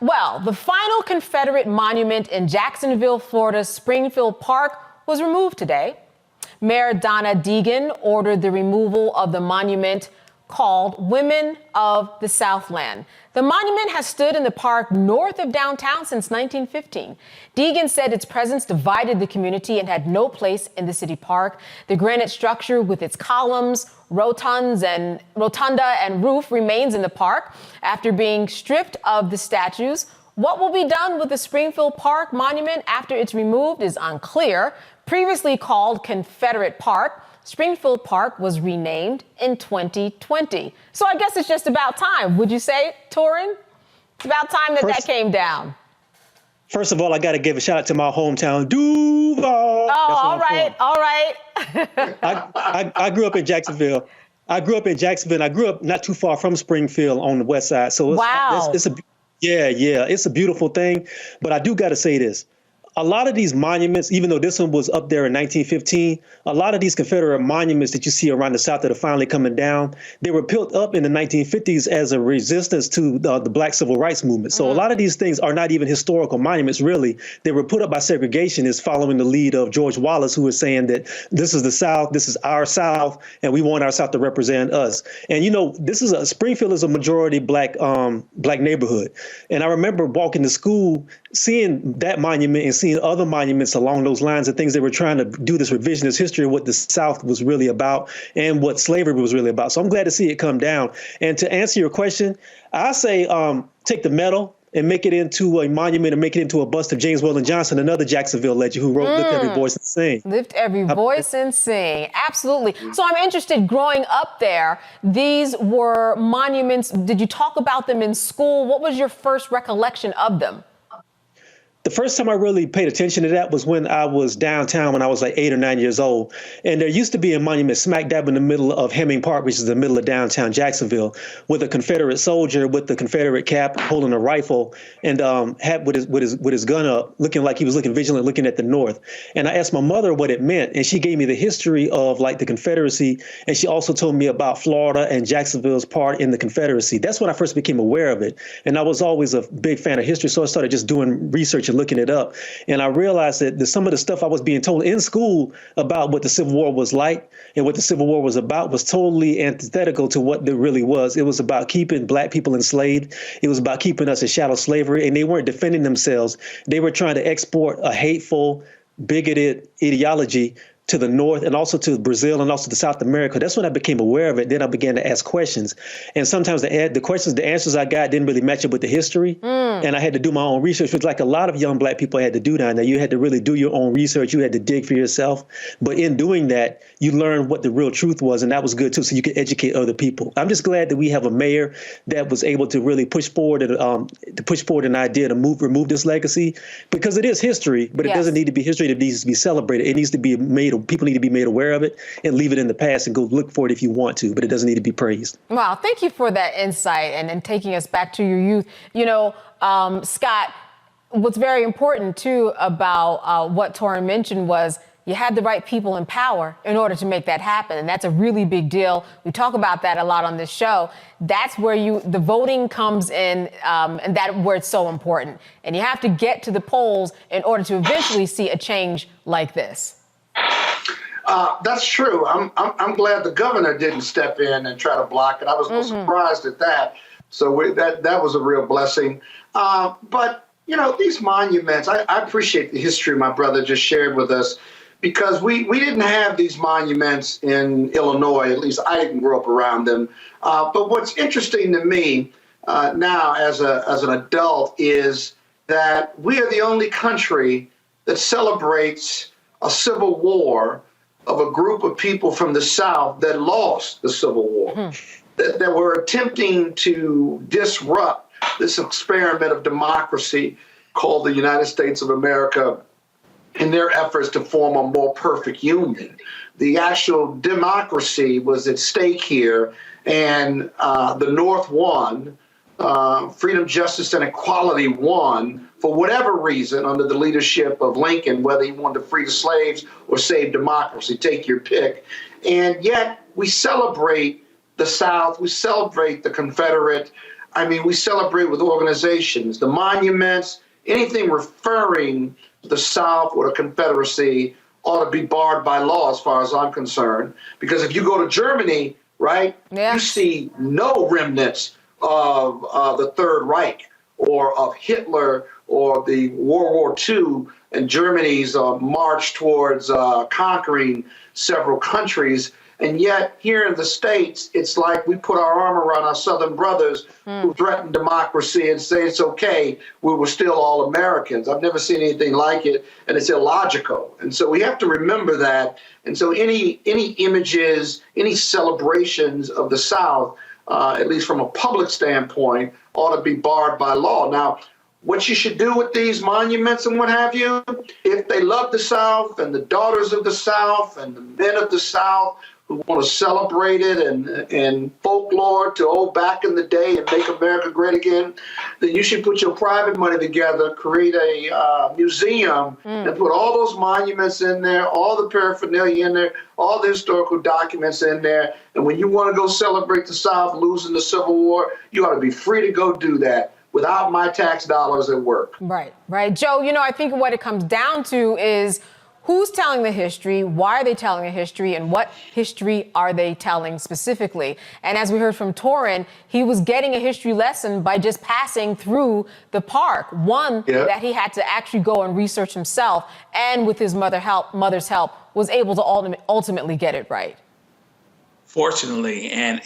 Well, the final Confederate monument in Jacksonville, Florida's Springfield Park was removed today. Mayor Donna Deegan ordered the removal of the monument called Women of the Southland. The monument has stood in the park north of downtown since 1915. Deegan said its presence divided the community and had no place in the city park. The granite structure with its columns, rotunda and roof remains in the park after being stripped of the statues. What will be done with the Springfield Park monument after it's removed is unclear. Previously called Confederate Park, Springfield Park was renamed in 2020. So I guess it's just about time, would you say, Torin? It's about time that came down. First of all, I got to give a shout out to my hometown, Duval. Oh, all right. I grew up in Jacksonville. I grew up not too far from Springfield on the west side. So it's a beautiful thing. But I do got to say this. A lot of these monuments, even though this one was up there in 1915, a lot of these Confederate monuments that you see around the South that are finally coming down, they were built up in the 1950s as a resistance to the Black Civil Rights Movement. So a lot of these things are not even historical monuments, really. They were put up by segregationists following the lead of George Wallace, who was saying that this is the South, this is our South, and we want our South to represent us. And, you know, Springfield is a majority black neighborhood. And I remember walking to school, seeing that monument and seeing other monuments along those lines of things. They were trying to do this revisionist history of what the South was really about and what slavery was really about. So I'm glad to see it come down. And to answer your question, I say take the medal and make it into a monument and make it into a bust of James Weldon Johnson, another Jacksonville legend who wrote Lift Every Voice and Sing. Lift Every Voice and Sing. Absolutely. So I'm interested, growing up there, these were monuments. Did you talk about them in school? What was your first recollection of them? The first time I really paid attention to that was when I was downtown when I was like 8 or 9 years old. And there used to be a monument smack dab in the middle of Hemming Park, which is the middle of downtown Jacksonville, with a Confederate soldier with the Confederate cap holding a rifle and had with his gun up, looking like he was looking vigilant, looking at the north. And I asked my mother what it meant. And she gave me the history of like the Confederacy. And she also told me about Florida and Jacksonville's part in the Confederacy. That's when I first became aware of it. And I was always a big fan of history. So I started just doing research and looking it up. And I realized that some of the stuff I was being told in school about what the Civil War was like and what the Civil War was about was totally antithetical to what it really was. It was about keeping black people enslaved. It was about keeping us in chattel slavery. And they weren't defending themselves. They were trying to export a hateful, bigoted ideology to the north and also to Brazil and also to South America. That's when I became aware of it. Then I began to ask questions. And sometimes the answers I got didn't really match up with the history. And I had to do my own research, which like a lot of young black people had to do down there. You had to really do your own research. You had to dig for yourself. But in doing that, you learned what the real truth was. And that was good, too, so you could educate other people. I'm just glad that we have a mayor that was able to really push forward an idea to remove this legacy, because it is history, but it doesn't need to be history that needs to be celebrated. It needs to be people need to be made aware of it and leave it in the past and go look for it if you want to, but it doesn't need to be praised. Wow. Thank you for that insight and taking us back to your youth. You know, Scott, what's very important, too, about what Torin mentioned was you had the right people in power in order to make that happen. And that's a really big deal. We talk about that a lot on this show. That's where the voting comes in, and that's where it's so important. And you have to get to the polls in order to eventually see a change like this. That's true. I'm glad the governor didn't step in and try to block it. I was a little surprised at that. So that was a real blessing. But, you know, these monuments, I appreciate the history my brother just shared with us, because we didn't have these monuments in Illinois. At least I didn't grow up around them. But what's interesting to me now as an adult is that we are the only country that celebrates a civil war of a group of people from the South that lost the Civil War, that were attempting to disrupt this experiment of democracy called the United States of America in their efforts to form a more perfect union. The actual democracy was at stake here, and the North won. Freedom, justice, and equality won for whatever reason under the leadership of Lincoln, whether he wanted to free the slaves or save democracy, take your pick. And yet we celebrate the South, we celebrate the Confederate. I mean, we celebrate with organizations, the monuments, anything referring to the South or the Confederacy ought to be barred by law as far as I'm concerned. Because if you go to Germany, right, you see no remnants of the Third Reich or of Hitler or the World War II and Germany's march towards conquering several countries. And yet here in the States, it's like we put our arm around our Southern brothers who threaten democracy and say it's okay, we were still all Americans. I've never seen anything like it, and it's illogical. And so we have to remember that. And so any images, any celebrations of the South, at least from a public standpoint, ought to be barred by law. Now, what you should do with these monuments and what have you, if they love the South and the daughters of the South and the men of the South who want to celebrate it and folklore to back in the day and make America great again, then you should put your private money together, create a museum and put all those monuments in there, all the paraphernalia in there, all the historical documents in there. And when you want to go celebrate the South losing the Civil War, you ought to be free to go do that without my tax dollars at work. Right. Joe, I think what it comes down to is who's telling the history, why are they telling the history, and what history are they telling specifically? And as we heard from Torrin, he was getting a history lesson by just passing through the park, that he had to actually go and research himself, and with his mother's help, was able to ultimately get it right. Fortunately, and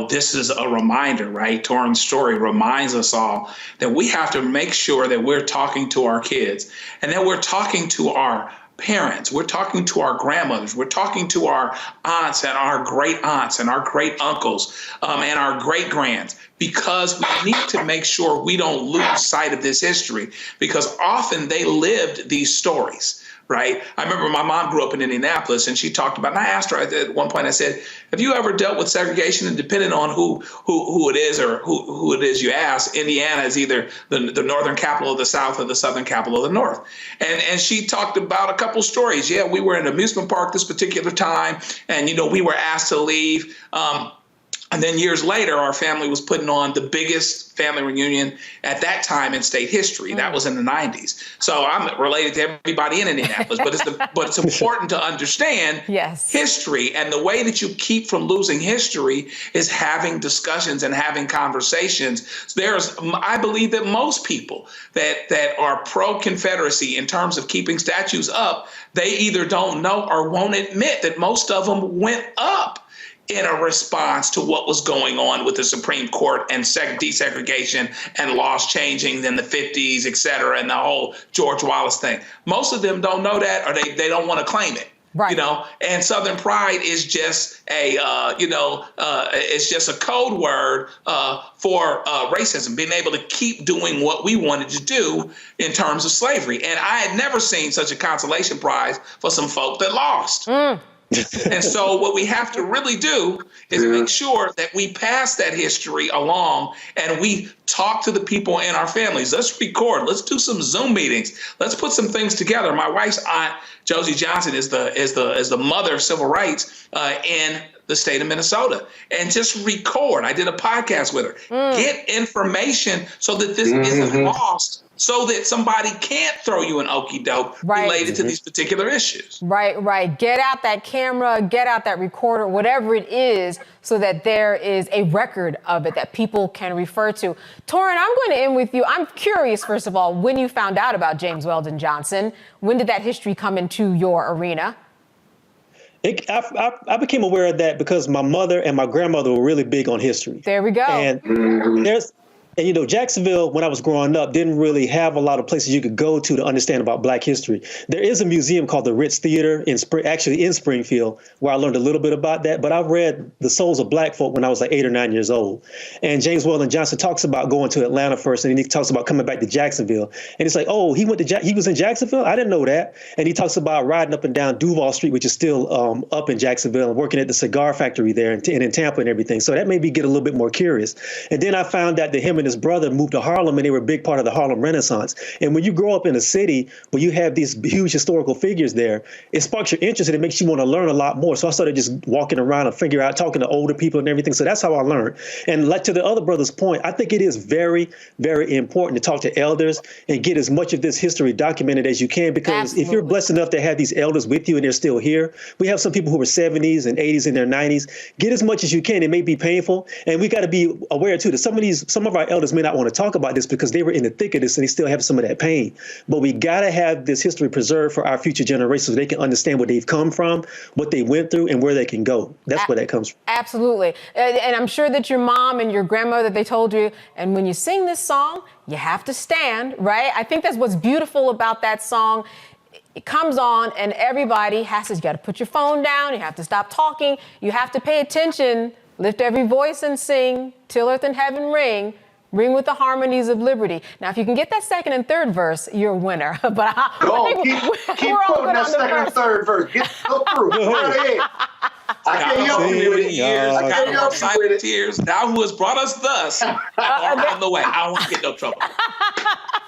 this is a reminder, right? Torrin's story reminds us all that we have to make sure that we're talking to our kids and that we're talking to our parents, we're talking to our grandmothers, we're talking to our aunts and our great aunts and our great uncles and our great grands, because we need to make sure we don't lose sight of this history, because often they lived these stories. Right. I remember my mom grew up in Indianapolis, and she talked about, and I asked her at one point, I said, have you ever dealt with segregation? And depending on who it is or who it is you ask, Indiana is either the northern capital of the South or the southern capital of the North. And she talked about a couple stories. Yeah, we were in an amusement park this particular time, and, we were asked to leave. And then years later, our family was putting on the biggest family reunion at that time in state history. That was in the 90s. So I'm related to everybody in Indianapolis, but it's important to understand history. And the way that you keep from losing history is having discussions and having conversations. I believe that most people that are pro-Confederacy in terms of keeping statues up, they either don't know or won't admit that most of them went up in a response to what was going on with the Supreme Court and desegregation and laws changing in the 50s, et cetera, and the whole George Wallace thing. Most of them don't know that, or they don't want to claim it. Right. And Southern pride is just it's just a code word for racism, being able to keep doing what we wanted to do in terms of slavery. And I had never seen such a consolation prize for some folk that lost. And so what we have to really do is make sure that we pass that history along and we talk to the people in our families. Let's record. Let's do some Zoom meetings. Let's put some things together. My wife's aunt, Josie Johnson, is the mother of civil rights in the state of Minnesota, and just record. I did a podcast with her. Get information so that this isn't lost, so that somebody can't throw you an okie doke related to these particular issues. Right. Get out that camera, get out that recorder, whatever it is, so that there is a record of it that people can refer to. Torrin, I'm going to end with you. I'm curious, first of all, when you found out about James Weldon Johnson, when did that history come into your arena? I became aware of that because my mother and my grandmother were really big on history. There we go. And Jacksonville, when I was growing up, didn't really have a lot of places you could go to understand about Black history. There is a museum called the Ritz Theater in Springfield, where I learned a little bit about that. But I read The Souls of Black Folk when I was like 8 or 9 years old. And James Weldon Johnson talks about going to Atlanta first, and then he talks about coming back to Jacksonville. And it's like, oh, he was in Jacksonville? I didn't know that. And he talks about riding up and down Duval Street, which is still up in Jacksonville, and working at the cigar factory there and in Tampa and everything. So that made me get a little bit more curious. And then I found out that him and his brother moved to Harlem, and they were a big part of the Harlem Renaissance. And when you grow up in a city where you have these huge historical figures there, it sparks your interest and it makes you want to learn a lot more. So I started just walking around and figure out, talking to older people and everything. So that's how I learned. And like to the other brother's point, I think it is very, very important to talk to elders and get as much of this history documented as you can, because if you're blessed enough to have these elders with you and they're still here, we have some people who are 70s and 80s in their 90s. Get as much as you can. It may be painful. And we got to be aware too that some of our elders may not want to talk about this because they were in the thick of this and they still have some of that pain. But we got to have this history preserved for our future generations so they can understand where they've come from, what they went through, and where they can go. That's where that comes from. Absolutely. And I'm sure that your mom and your grandmother, they told you, and when you sing this song, you have to stand, right? I think that's what's beautiful about that song. It comes on and everybody has to, you got to put your phone down. You have to stop talking. You have to pay attention, lift every voice and sing till earth and heaven ring. Ring with the harmonies of liberty. Now, if you can get that second and third verse, you're a winner. But keep quoting that second and third verse. Go through. Go ahead. I can't help you with it. I can't help you with it. Tears. Thou who has brought us thus on the way. I don't want to get no trouble.